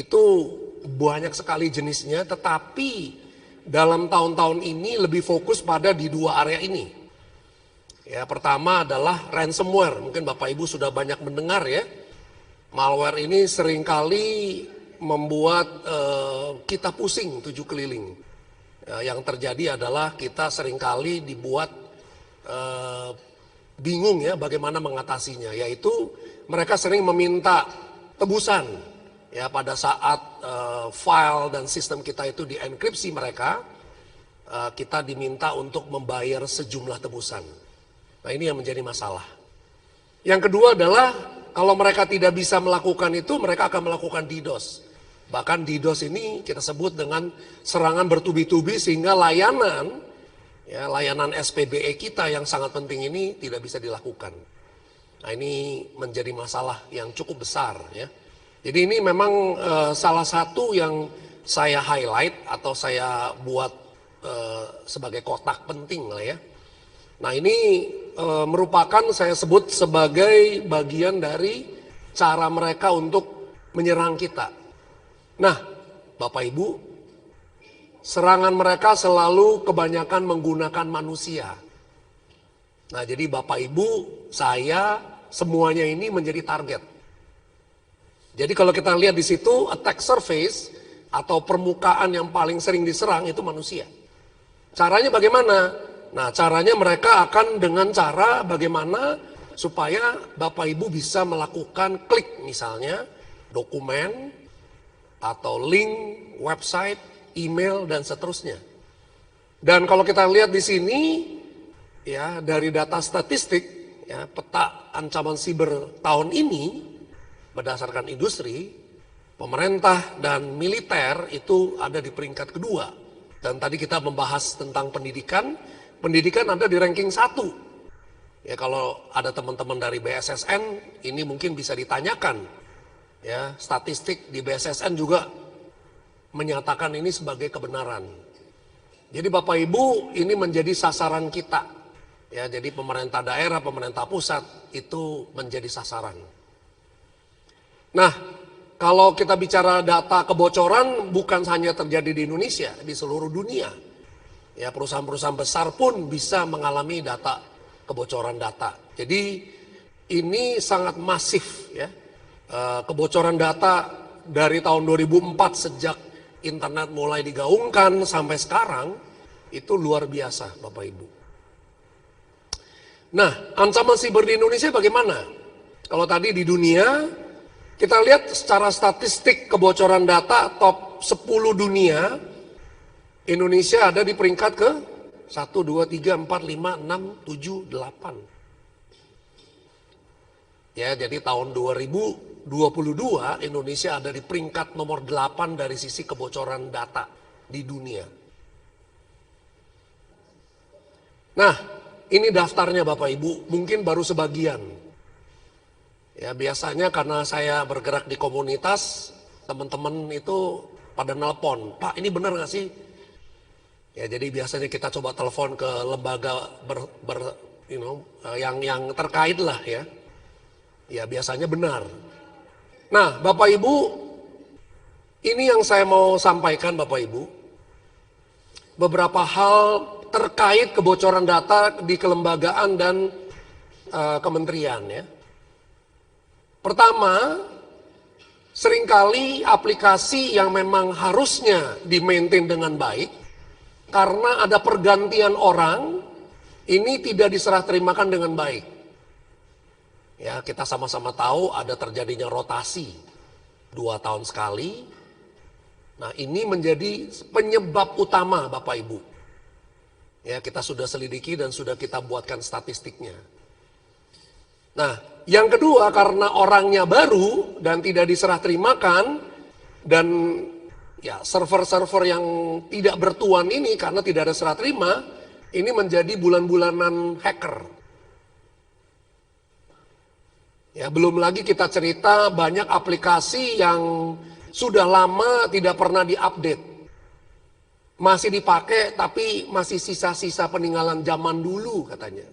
Itu banyak sekali jenisnya, tetapi dalam tahun-tahun ini lebih fokus pada di dua area ini. Ya, pertama adalah ransomware. Mungkin Bapak Ibu sudah banyak mendengar ya. Malware ini seringkali membuat kita pusing tujuh keliling. Yang terjadi adalah kita seringkali dibuat bingung ya bagaimana mengatasinya. Yaitu mereka sering meminta tebusan ya pada saat file dan sistem kita itu dienkripsi mereka, kita diminta untuk membayar sejumlah tebusan. Nah, ini yang menjadi masalah. Yang kedua adalah kalau mereka tidak bisa melakukan itu, mereka akan melakukan DDoS. Bahkan DDoS ini kita sebut dengan serangan bertubi-tubi sehingga layanan SPBE kita yang sangat penting ini tidak bisa dilakukan. Nah, ini menjadi masalah yang cukup besar ya. Jadi ini memang salah satu yang saya highlight atau saya buat sebagai kotak penting lah ya. Nah, ini merupakan saya sebut sebagai bagian dari cara mereka untuk menyerang kita. Nah, Bapak Ibu, serangan mereka selalu kebanyakan menggunakan manusia. Nah, jadi Bapak Ibu, saya, semuanya ini menjadi target. Jadi kalau kita lihat di situ, attack surface atau permukaan yang paling sering diserang itu manusia. Caranya bagaimana? Nah, caranya mereka akan dengan cara bagaimana supaya Bapak Ibu bisa melakukan klik misalnya dokumen atau link, website, email dan seterusnya. Dan kalau kita lihat di sini ya dari data statistik ya peta ancaman siber tahun ini berdasarkan industri, pemerintah dan militer itu ada di peringkat kedua. Dan tadi kita membahas tentang pendidikan ada di ranking 1. Ya, kalau ada teman-teman dari BSSN, ini mungkin bisa ditanyakan. Ya, statistik di BSSN juga menyatakan ini sebagai kebenaran. Jadi Bapak Ibu, ini menjadi sasaran kita. Ya, jadi pemerintah daerah, pemerintah pusat itu menjadi sasaran. Nah, kalau kita bicara data kebocoran bukan hanya terjadi di Indonesia, di seluruh dunia. Ya, perusahaan-perusahaan besar pun bisa mengalami kebocoran data. Jadi ini sangat masif ya. Kebocoran data dari tahun 2004 sejak internet mulai digaungkan sampai sekarang itu luar biasa Bapak Ibu. Nah, ancaman siber di Indonesia bagaimana? Kalau tadi di dunia kita lihat secara statistik kebocoran data top 10 dunia, Indonesia ada di peringkat ke 1, 2, 3, 4, 5, 6, 7, 8. Ya, jadi tahun 2022 Indonesia ada di peringkat nomor 8 dari sisi kebocoran data di dunia. Nah, ini daftarnya Bapak Ibu, mungkin baru sebagian. Ya, biasanya karena saya bergerak di komunitas, teman-teman itu pada nelpon, Pak ini benar gak sih? Ya, jadi biasanya kita coba telepon ke lembaga yang terkait lah ya. Ya, biasanya benar. Nah, Bapak Ibu, ini yang saya mau sampaikan Bapak Ibu. Beberapa hal terkait kebocoran data di kelembagaan dan kementerian ya. Pertama, seringkali aplikasi yang memang harusnya di-maintain dengan baik, karena ada pergantian orang, ini tidak diserah terimakan dengan baik. Ya, kita sama-sama tahu ada terjadinya rotasi 2 tahun sekali. Nah, ini menjadi penyebab utama Bapak Ibu. Ya, kita sudah selidiki dan sudah kita buatkan statistiknya. Nah, yang kedua karena orangnya baru dan tidak diserah terimakan dan ya, server-server yang tidak bertuan ini karena tidak ada serah terima, ini menjadi bulan-bulanan hacker. Ya, belum lagi kita cerita banyak aplikasi yang sudah lama tidak pernah diupdate. Masih dipakai tapi masih sisa-sisa peninggalan zaman dulu katanya.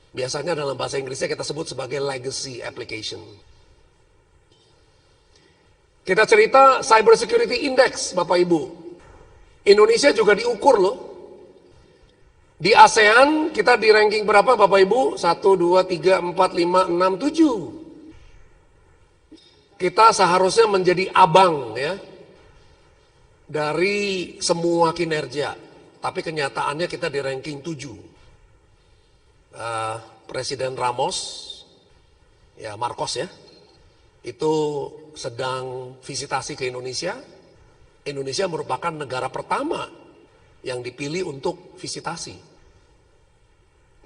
Biasanya dalam bahasa Inggrisnya kita sebut sebagai legacy application. Kita cerita Cyber Security Index, Bapak Ibu. Indonesia juga diukur loh. Di ASEAN kita di ranking berapa Bapak Ibu? 1, 2, 3, 4, 5, 6, 7. Kita seharusnya menjadi abang ya dari semua kinerja. Tapi kenyataannya kita di ranking 7. Presiden Ramos, ya Marcos ya, itu sedang visitasi ke Indonesia. Indonesia merupakan negara pertama yang dipilih untuk visitasi.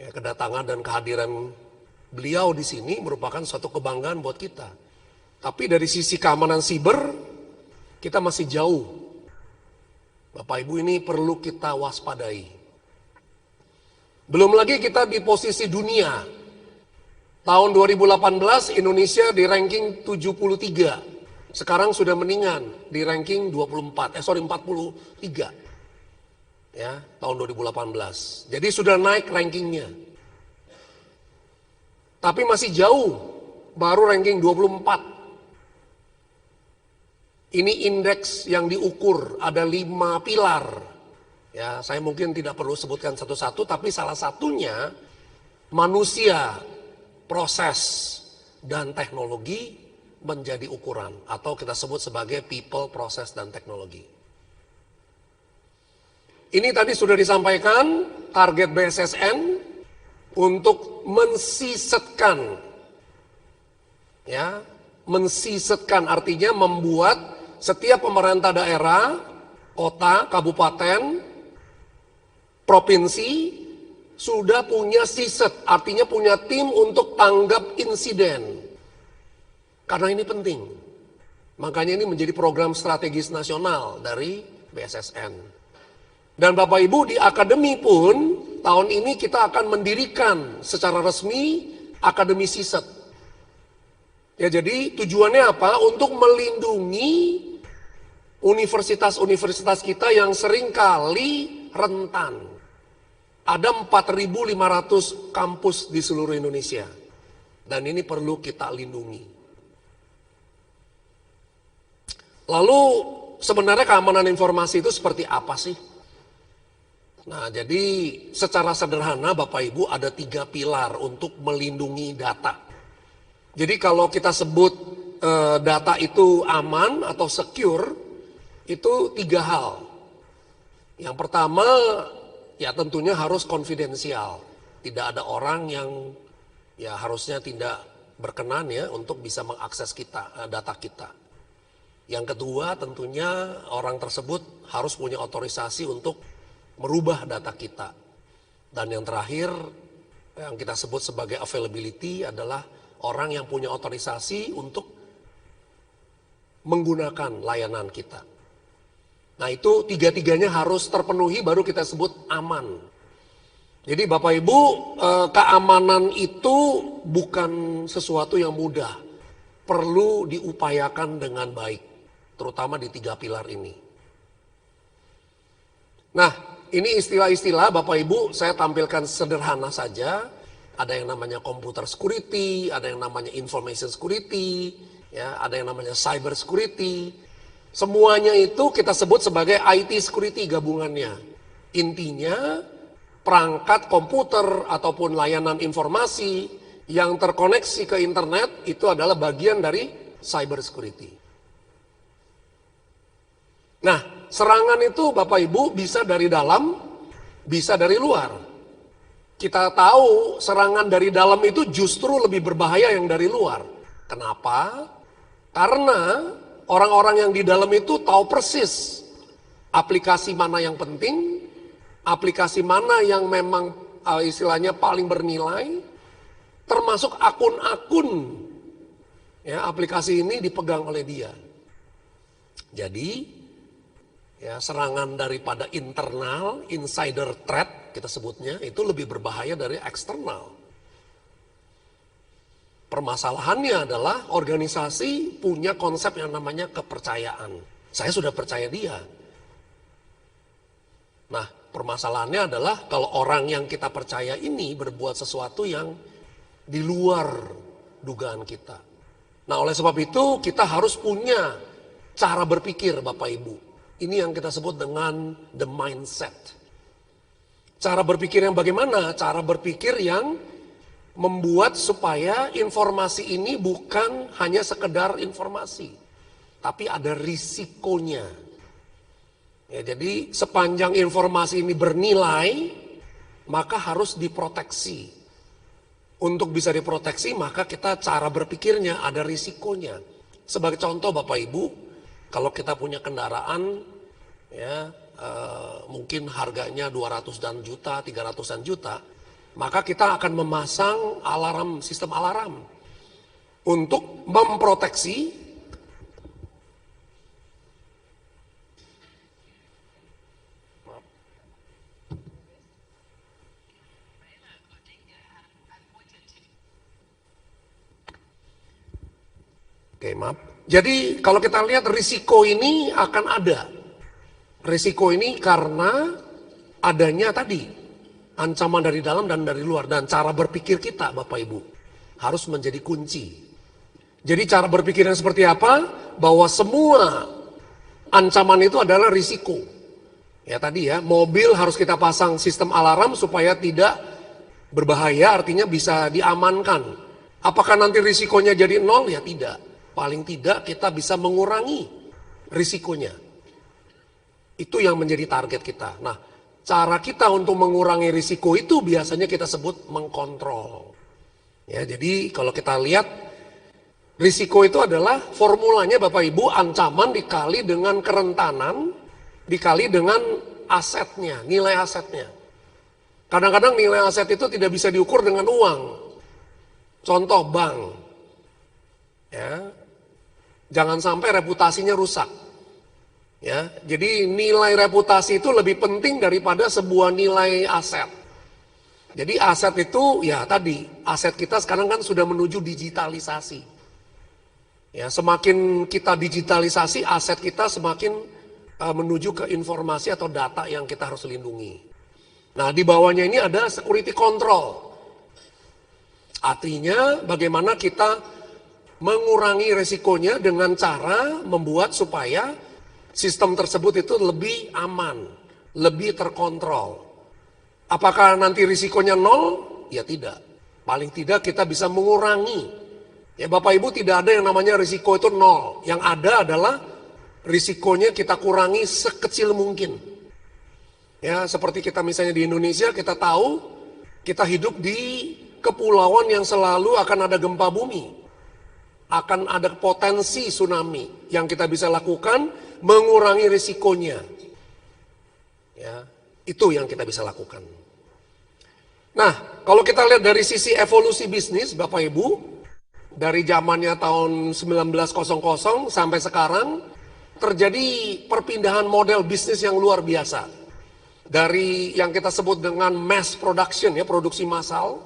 Ya, kedatangan dan kehadiran beliau di sini merupakan suatu kebanggaan buat kita. Tapi dari sisi keamanan siber, kita masih jauh. Bapak Ibu, ini perlu kita waspadai. Belum lagi kita di posisi dunia. Tahun 2018 Indonesia di ranking 73. Sekarang sudah meningkat di ranking 43. Ya, tahun 2018. Jadi sudah naik rankingnya. Tapi masih jauh, baru ranking 24. Ini indeks yang diukur, ada 5 pilar. Ya, saya mungkin tidak perlu sebutkan satu-satu, tapi salah satunya manusia, proses, dan teknologi menjadi ukuran. Atau kita sebut sebagai people, proses, dan teknologi. Ini tadi sudah disampaikan, target BSSN untuk mensisetkan. Ya, mensisetkan artinya membuat setiap pemerintah daerah, kota, kabupaten, provinsi sudah punya siset, artinya punya tim untuk tanggap insiden. Karena ini penting. Makanya ini menjadi program strategis nasional dari BSSN. Dan Bapak Ibu di akademi pun tahun ini kita akan mendirikan secara resmi akademi siset. Ya, jadi tujuannya apa? Untuk melindungi universitas-universitas kita yang seringkali rentan. Ada 4.500 kampus di seluruh Indonesia. Dan ini perlu kita lindungi. Lalu sebenarnya keamanan informasi itu seperti apa sih? Nah, jadi secara sederhana Bapak Ibu ada 3 pilar untuk melindungi data. Jadi kalau kita sebut data itu aman atau secure, itu 3 hal. Yang pertama, ya tentunya harus konfidensial. Tidak ada orang yang ya harusnya tidak berkenan ya untuk bisa mengakses kita, data kita. Yang kedua tentunya orang tersebut harus punya otorisasi untuk merubah data kita. Dan yang terakhir yang kita sebut sebagai availability adalah orang yang punya otorisasi untuk menggunakan layanan kita. Nah itu 3-tiganya harus terpenuhi baru kita sebut aman. Jadi Bapak Ibu, keamanan itu bukan sesuatu yang mudah. Perlu diupayakan dengan baik, terutama di 3 pilar ini. Nah ini istilah-istilah Bapak Ibu saya tampilkan sederhana saja. Ada yang namanya computer security, ada yang namanya information security, ya, ada yang namanya cyber security. Semuanya itu kita sebut sebagai IT security gabungannya. Intinya perangkat komputer ataupun layanan informasi yang terkoneksi ke internet itu adalah bagian dari cyber security. Nah, serangan itu Bapak Ibu bisa dari dalam, bisa dari luar. Kita tahu serangan dari dalam itu justru lebih berbahaya yang dari luar. Kenapa? Karena orang-orang yang di dalam itu tahu persis aplikasi mana yang penting, aplikasi mana yang memang istilahnya paling bernilai, termasuk akun-akun ya, aplikasi ini dipegang oleh dia. Jadi ya, serangan daripada internal, insider threat kita sebutnya, itu lebih berbahaya dari eksternal. Permasalahannya adalah organisasi punya konsep yang namanya kepercayaan. Saya sudah percaya dia. Nah, permasalahannya adalah kalau orang yang kita percaya ini berbuat sesuatu yang di luar dugaan kita. Nah, oleh sebab itu kita harus punya cara berpikir Bapak Ibu. Ini yang kita sebut dengan the mindset. Cara berpikir yang bagaimana? Cara berpikir yang membuat supaya informasi ini bukan hanya sekedar informasi, tapi ada risikonya. Ya, jadi sepanjang informasi ini bernilai, maka harus diproteksi. Untuk bisa diproteksi, maka kita cara berpikirnya ada risikonya. Sebagai contoh Bapak Ibu, kalau kita punya kendaraan, ya mungkin harganya 200-an juta, 300-an juta, maka kita akan memasang alarm, sistem alarm untuk memproteksi maaf. Jadi kalau kita lihat risiko ini akan ada. Risiko ini karena adanya tadi ancaman dari dalam dan dari luar, dan cara berpikir kita Bapak Ibu harus menjadi kunci. Jadi cara berpikirnya seperti apa? Bahwa semua ancaman itu adalah risiko. Ya tadi ya, mobil harus kita pasang sistem alarm supaya tidak berbahaya, artinya bisa diamankan. Apakah nanti risikonya jadi nol? Ya tidak. Paling tidak kita bisa mengurangi risikonya. Itu yang menjadi target kita. Nah, cara kita untuk mengurangi risiko itu biasanya kita sebut mengkontrol. Ya, jadi kalau kita lihat risiko itu adalah formulanya Bapak Ibu, ancaman dikali dengan kerentanan dikali dengan asetnya, nilai asetnya. Kadang-kadang nilai aset itu tidak bisa diukur dengan uang. Contoh bank. Ya. Jangan sampai reputasinya rusak. Ya, jadi nilai reputasi itu lebih penting daripada sebuah nilai aset. Jadi aset itu ya tadi, aset kita sekarang kan sudah menuju digitalisasi. Ya, semakin kita digitalisasi, aset kita semakin menuju ke informasi atau data yang kita harus lindungi. Nah, di bawahnya ini ada security control. Artinya bagaimana kita mengurangi resikonya dengan cara membuat supaya sistem tersebut itu lebih aman, lebih terkontrol. Apakah nanti risikonya nol? Ya tidak. Paling tidak kita bisa mengurangi. Ya Bapak Ibu, tidak ada yang namanya risiko itu nol. Yang ada adalah risikonya kita kurangi sekecil mungkin. Ya seperti kita misalnya di Indonesia, kita tahu kita hidup di kepulauan yang selalu akan ada gempa bumi. Akan ada potensi tsunami. Yang kita bisa lakukan mengurangi risikonya. Ya, itu yang kita bisa lakukan. Nah, kalau kita lihat dari sisi evolusi bisnis Bapak Ibu, dari zamannya tahun 1900 sampai sekarang terjadi perpindahan model bisnis yang luar biasa. Dari yang kita sebut dengan mass production, ya, produksi massal,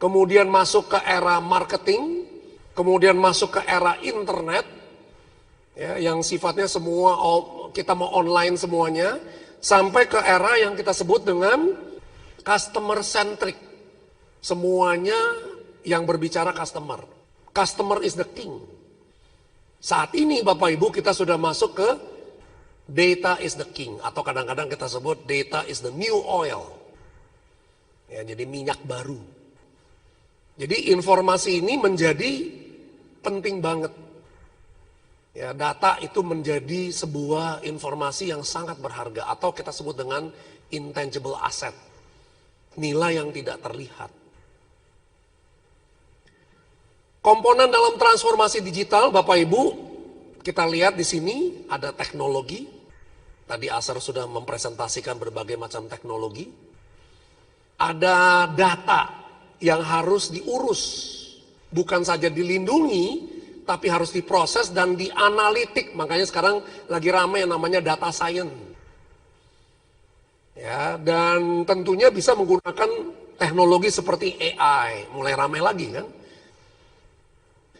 kemudian masuk ke era marketing, kemudian masuk ke era internet, ya, yang sifatnya semua kita mau online semuanya, sampai ke era yang kita sebut dengan customer centric. Semuanya yang berbicara customer. Customer is the king. Saat ini Bapak Ibu kita sudah masuk ke data is the king, atau kadang-kadang kita sebut data is the new oil. Ya, jadi minyak baru. Jadi informasi ini menjadi penting banget. Ya, data itu menjadi sebuah informasi yang sangat berharga, atau kita sebut dengan intangible asset. Nilai yang tidak terlihat. Komponen dalam transformasi digital Bapak Ibu, kita lihat di sini ada teknologi. Tadi Asar sudah mempresentasikan berbagai macam teknologi. Ada data yang harus diurus. Bukan saja dilindungi, tapi harus diproses dan dianalitik. Makanya sekarang lagi ramai yang namanya data science. Ya, dan tentunya bisa menggunakan teknologi seperti AI. Mulai ramai lagi kan.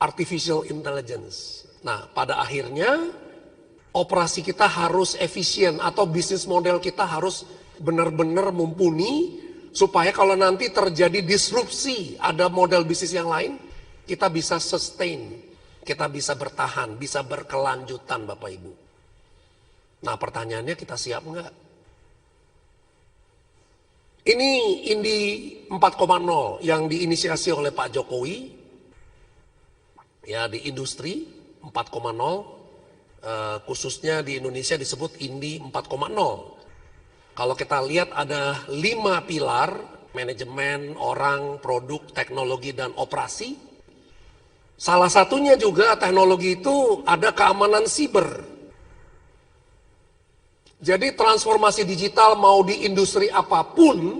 Artificial intelligence. Nah, pada akhirnya operasi kita harus efisien, atau bisnis model kita harus benar-benar mumpuni, supaya kalau nanti terjadi disrupsi, ada model bisnis yang lain, kita bisa sustain. kita bisa bertahan, bisa berkelanjutan Bapak Ibu. Nah pertanyaannya, kita siap nggak? Ini Indi 4.0 yang diinisiasi oleh Pak Jokowi, ya di industri 4.0, khususnya di Indonesia disebut Indi 4.0. Kalau kita lihat ada 5 pilar, manajemen, orang, produk, teknologi, dan operasi. Salah satunya juga teknologi itu ada keamanan siber. Jadi transformasi digital mau di industri apapun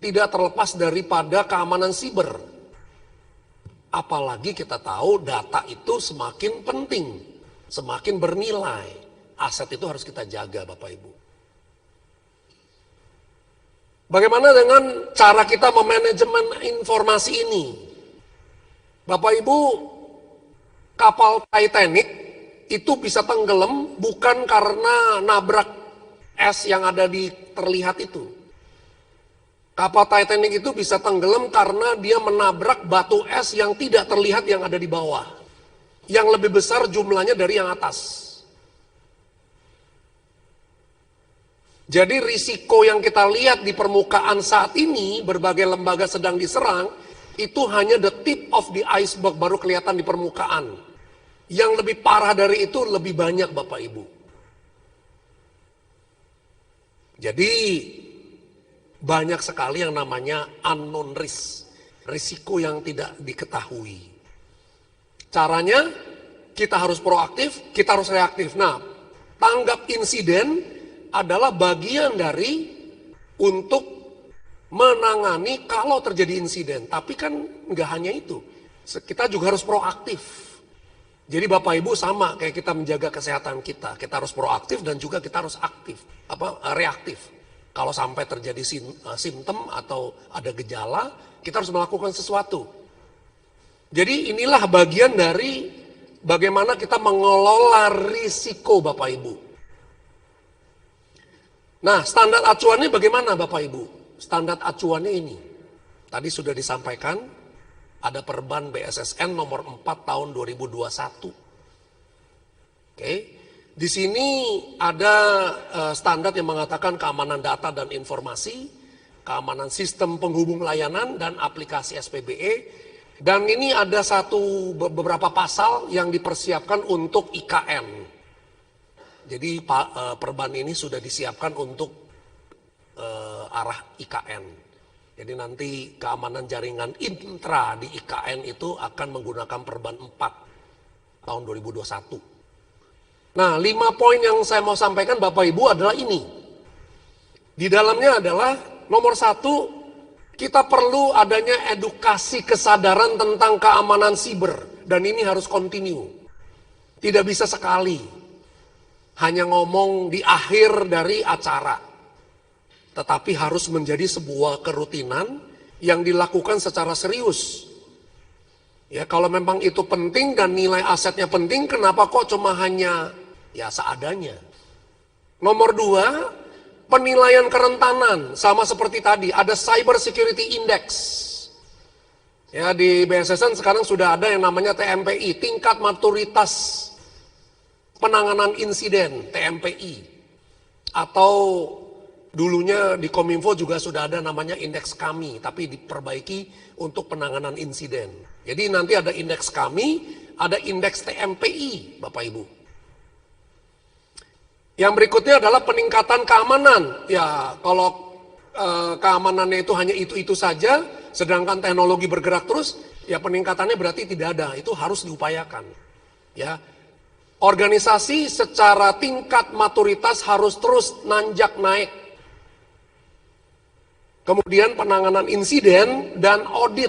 tidak terlepas daripada keamanan siber. Apalagi kita tahu data itu semakin penting, semakin bernilai. Aset itu harus kita jaga Bapak Ibu. Bagaimana dengan cara kita memanajemen informasi ini? Bapak Ibu, kapal Titanic itu bisa tenggelam bukan karena nabrak es yang ada terlihat itu. Kapal Titanic itu bisa tenggelam karena dia menabrak batu es yang tidak terlihat yang ada di bawah. Yang lebih besar jumlahnya dari yang atas. Jadi risiko yang kita lihat di permukaan saat ini, berbagai lembaga sedang diserang, itu hanya the tip of the iceberg, baru kelihatan di permukaan. Yang lebih parah dari itu lebih banyak Bapak Ibu. Jadi banyak sekali yang namanya unknown risk, risiko yang tidak diketahui. Caranya kita harus proaktif, kita harus reaktif. Nah, tanggap insiden adalah bagian dari untuk menangani kalau terjadi insiden. Tapi kan nggak hanya itu, kita juga harus proaktif. Jadi Bapak Ibu sama kayak kita menjaga kesehatan kita harus proaktif dan juga kita harus reaktif. Kalau sampai terjadi simptom atau ada gejala, kita harus melakukan sesuatu. Jadi inilah bagian dari bagaimana kita mengelola risiko Bapak Ibu. Nah, standar acuannya bagaimana Bapak Ibu? Standar acuannya ini. Tadi sudah disampaikan. Ada Perban BSSN nomor 4 tahun 2021. Oke. Di sini ada standar yang mengatakan keamanan data dan informasi, keamanan sistem penghubung layanan dan aplikasi SPBE. Dan ini ada beberapa pasal yang dipersiapkan untuk IKN. Jadi Perban ini sudah disiapkan untuk arah IKN. Jadi nanti keamanan jaringan intra di IKN itu akan menggunakan Perban 4 tahun 2021. Nah, 5 poin yang saya mau sampaikan Bapak Ibu adalah ini. Di dalamnya adalah nomor 1, kita perlu adanya edukasi kesadaran tentang keamanan siber. Dan ini harus continue. Tidak bisa sekali. Hanya ngomong di akhir dari acara. Tetapi harus menjadi sebuah kerutinan yang dilakukan secara serius. Ya, kalau memang itu penting dan nilai asetnya penting, kenapa kok cuma hanya ya seadanya? Nomor 2, penilaian kerentanan sama seperti tadi, ada Cyber Security Index. Ya, di BSSN sekarang sudah ada yang namanya TMPI, tingkat maturitas penanganan insiden, TMPI. Atau dulunya di Kominfo juga sudah ada namanya indeks kami, tapi diperbaiki untuk penanganan insiden. Jadi nanti ada indeks kami, ada indeks TMPI, Bapak Ibu. Yang berikutnya adalah peningkatan keamanan. Ya, kalau keamanannya itu hanya itu saja, sedangkan teknologi bergerak terus, ya peningkatannya berarti tidak ada. Itu harus diupayakan. Ya, organisasi secara tingkat maturitas harus terus nanjak naik. Kemudian penanganan insiden dan audit.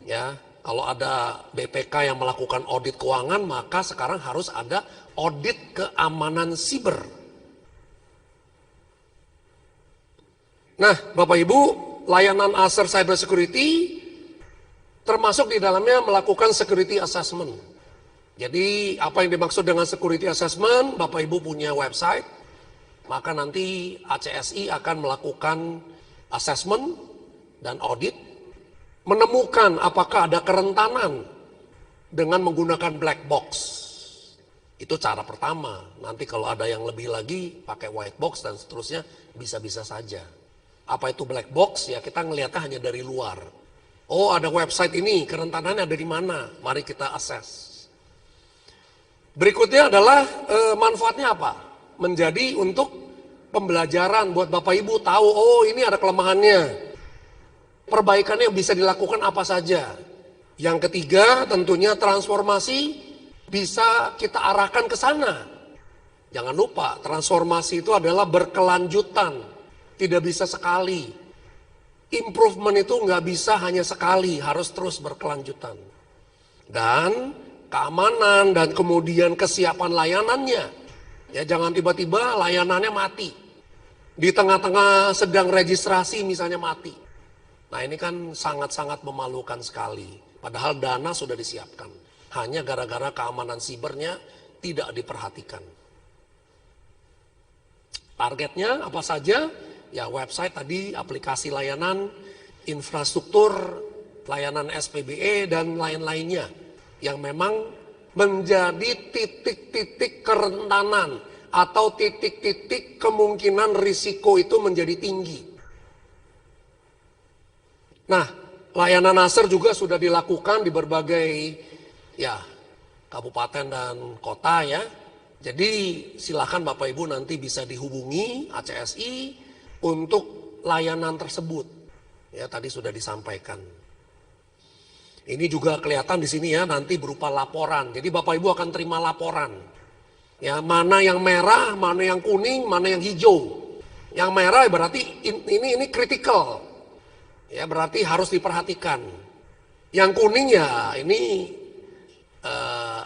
Ya, kalau ada BPK yang melakukan audit keuangan, maka sekarang harus ada audit keamanan siber. Nah, Bapak Ibu, layanan Acer Cyber Security termasuk di dalamnya melakukan security assessment. Jadi apa yang dimaksud dengan security assessment? Bapak Ibu punya website. Maka nanti ACSI akan melakukan assessment dan audit, menemukan apakah ada kerentanan dengan menggunakan black box. Itu cara pertama. Nanti kalau ada yang lebih lagi pakai white box dan seterusnya bisa-bisa saja. Apa itu black box? Ya kita ngelihatnya hanya dari luar. Oh ada website ini, kerentanannya ada di mana? Mari kita akses. Berikutnya adalah manfaatnya apa? Menjadi untuk pembelajaran buat Bapak Ibu tahu, oh ini ada kelemahannya. Perbaikannya bisa dilakukan apa saja. Yang ketiga tentunya transformasi bisa kita arahkan ke sana. Jangan lupa transformasi itu adalah berkelanjutan, tidak bisa sekali. Improvement itu nggak bisa hanya sekali, harus terus berkelanjutan. Dan keamanan dan kemudian kesiapan layanannya. Ya jangan tiba-tiba layanannya mati. Di tengah-tengah sedang registrasi misalnya mati. Nah ini kan sangat-sangat memalukan sekali. Padahal dana sudah disiapkan. Hanya gara-gara keamanan sibernya tidak diperhatikan. Targetnya apa saja? Ya website tadi, aplikasi layanan, infrastruktur, layanan SPBE dan lain-lainnya. Yang memang menjadi titik-titik kerentanan atau titik-titik kemungkinan risiko itu menjadi tinggi. Nah, layanan NASER juga sudah dilakukan di berbagai ya kabupaten dan kota ya. Jadi silakan Bapak Ibu nanti bisa dihubungi ACSI untuk layanan tersebut. Ya tadi sudah disampaikan. Ini juga kelihatan di sini ya nanti berupa laporan. Jadi Bapak Ibu akan terima laporan. Ya mana yang merah, mana yang kuning, mana yang hijau. Yang merah berarti ini kritikal. Ya berarti harus diperhatikan. Yang kuning ya ini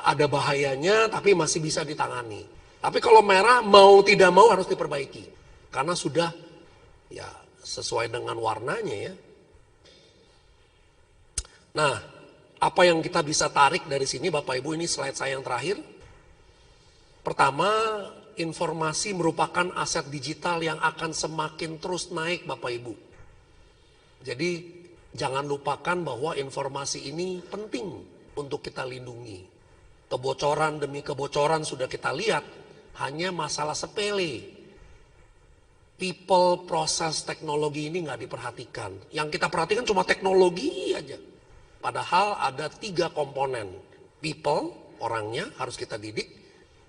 ada bahayanya tapi masih bisa ditangani. Tapi kalau merah mau tidak mau harus diperbaiki. Karena sudah ya sesuai dengan warnanya ya. Nah, apa yang kita bisa tarik dari sini Bapak Ibu, ini slide saya yang terakhir. Pertama, informasi merupakan aset digital yang akan semakin terus naik Bapak Ibu. Jadi jangan lupakan bahwa informasi ini penting untuk kita lindungi. Kebocoran demi kebocoran sudah kita lihat, hanya masalah sepele. People, proses, teknologi ini nggak diperhatikan. Yang kita perhatikan cuma teknologi aja. Padahal ada 3 komponen. People, orangnya harus kita didik.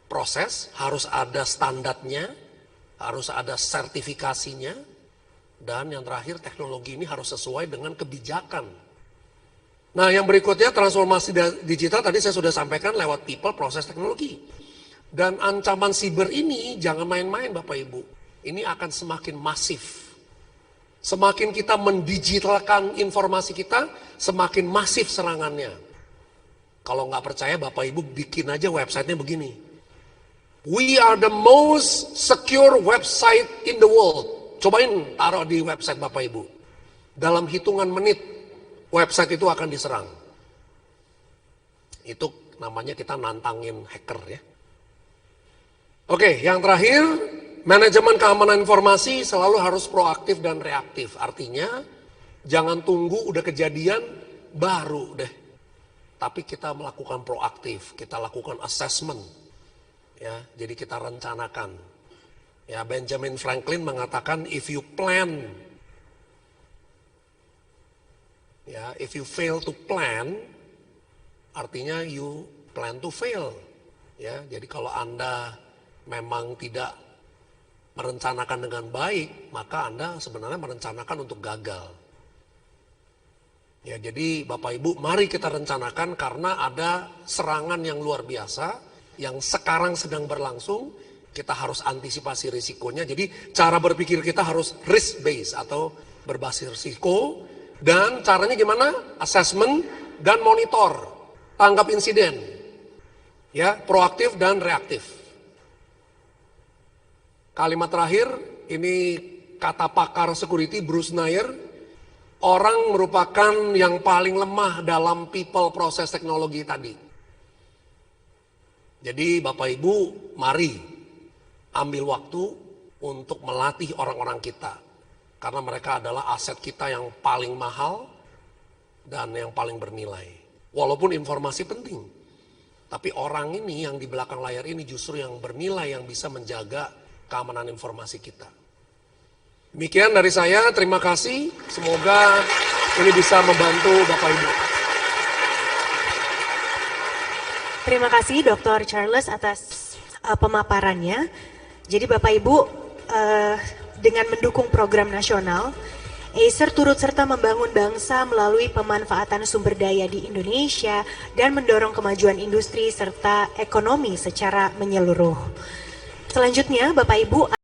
Proses, harus ada standarnya. Harus ada sertifikasinya. Dan yang terakhir, teknologi ini harus sesuai dengan kebijakan. Nah yang berikutnya transformasi digital tadi saya sudah sampaikan lewat people, proses, teknologi. Dan ancaman siber ini jangan main-main Bapak Ibu. Ini akan semakin masif. Semakin kita mendigitalkan informasi kita, semakin masif serangannya. Kalau nggak percaya Bapak Ibu bikin aja websitenya begini. We are the most secure website in the world. Cobain taruh di website Bapak Ibu. Dalam hitungan menit, website itu akan diserang. Itu namanya kita nantangin hacker ya. Oke, yang terakhir, manajemen keamanan informasi selalu harus proaktif dan reaktif. Artinya, jangan tunggu udah kejadian, baru deh. Tapi kita melakukan proaktif, kita lakukan assessment. Ya, jadi kita rencanakan. Ya, Benjamin Franklin mengatakan, if you plan, ya, if you fail to plan, artinya you plan to fail. Ya, jadi kalau Anda memang tidak merencanakan dengan baik, maka Anda sebenarnya merencanakan untuk gagal. Ya, jadi Bapak Ibu, mari kita rencanakan karena ada serangan yang luar biasa yang sekarang sedang berlangsung, kita harus antisipasi risikonya. Jadi cara berpikir kita harus risk based atau berbasis risiko, dan caranya gimana? Assessment dan monitor, tanggap insiden. Ya, proaktif dan reaktif. Kalimat terakhir, ini kata pakar security Bruce Nair, orang merupakan yang paling lemah dalam people, proses, teknologi tadi. Jadi Bapak Ibu, mari ambil waktu untuk melatih orang-orang kita. Karena mereka adalah aset kita yang paling mahal dan yang paling bernilai. Walaupun informasi penting, tapi orang ini yang di belakang layar ini justru yang bernilai, yang bisa menjaga keamanan informasi kita. Demikian dari saya, terima kasih. Semoga ini bisa membantu Bapak Ibu. Terima kasih Dr. Charles atas pemaparannya. Jadi Bapak Ibu, dengan mendukung program nasional, Acer turut serta membangun bangsa melalui pemanfaatan sumber daya di Indonesia dan mendorong kemajuan industri serta ekonomi secara menyeluruh. Selanjutnya Bapak Ibu,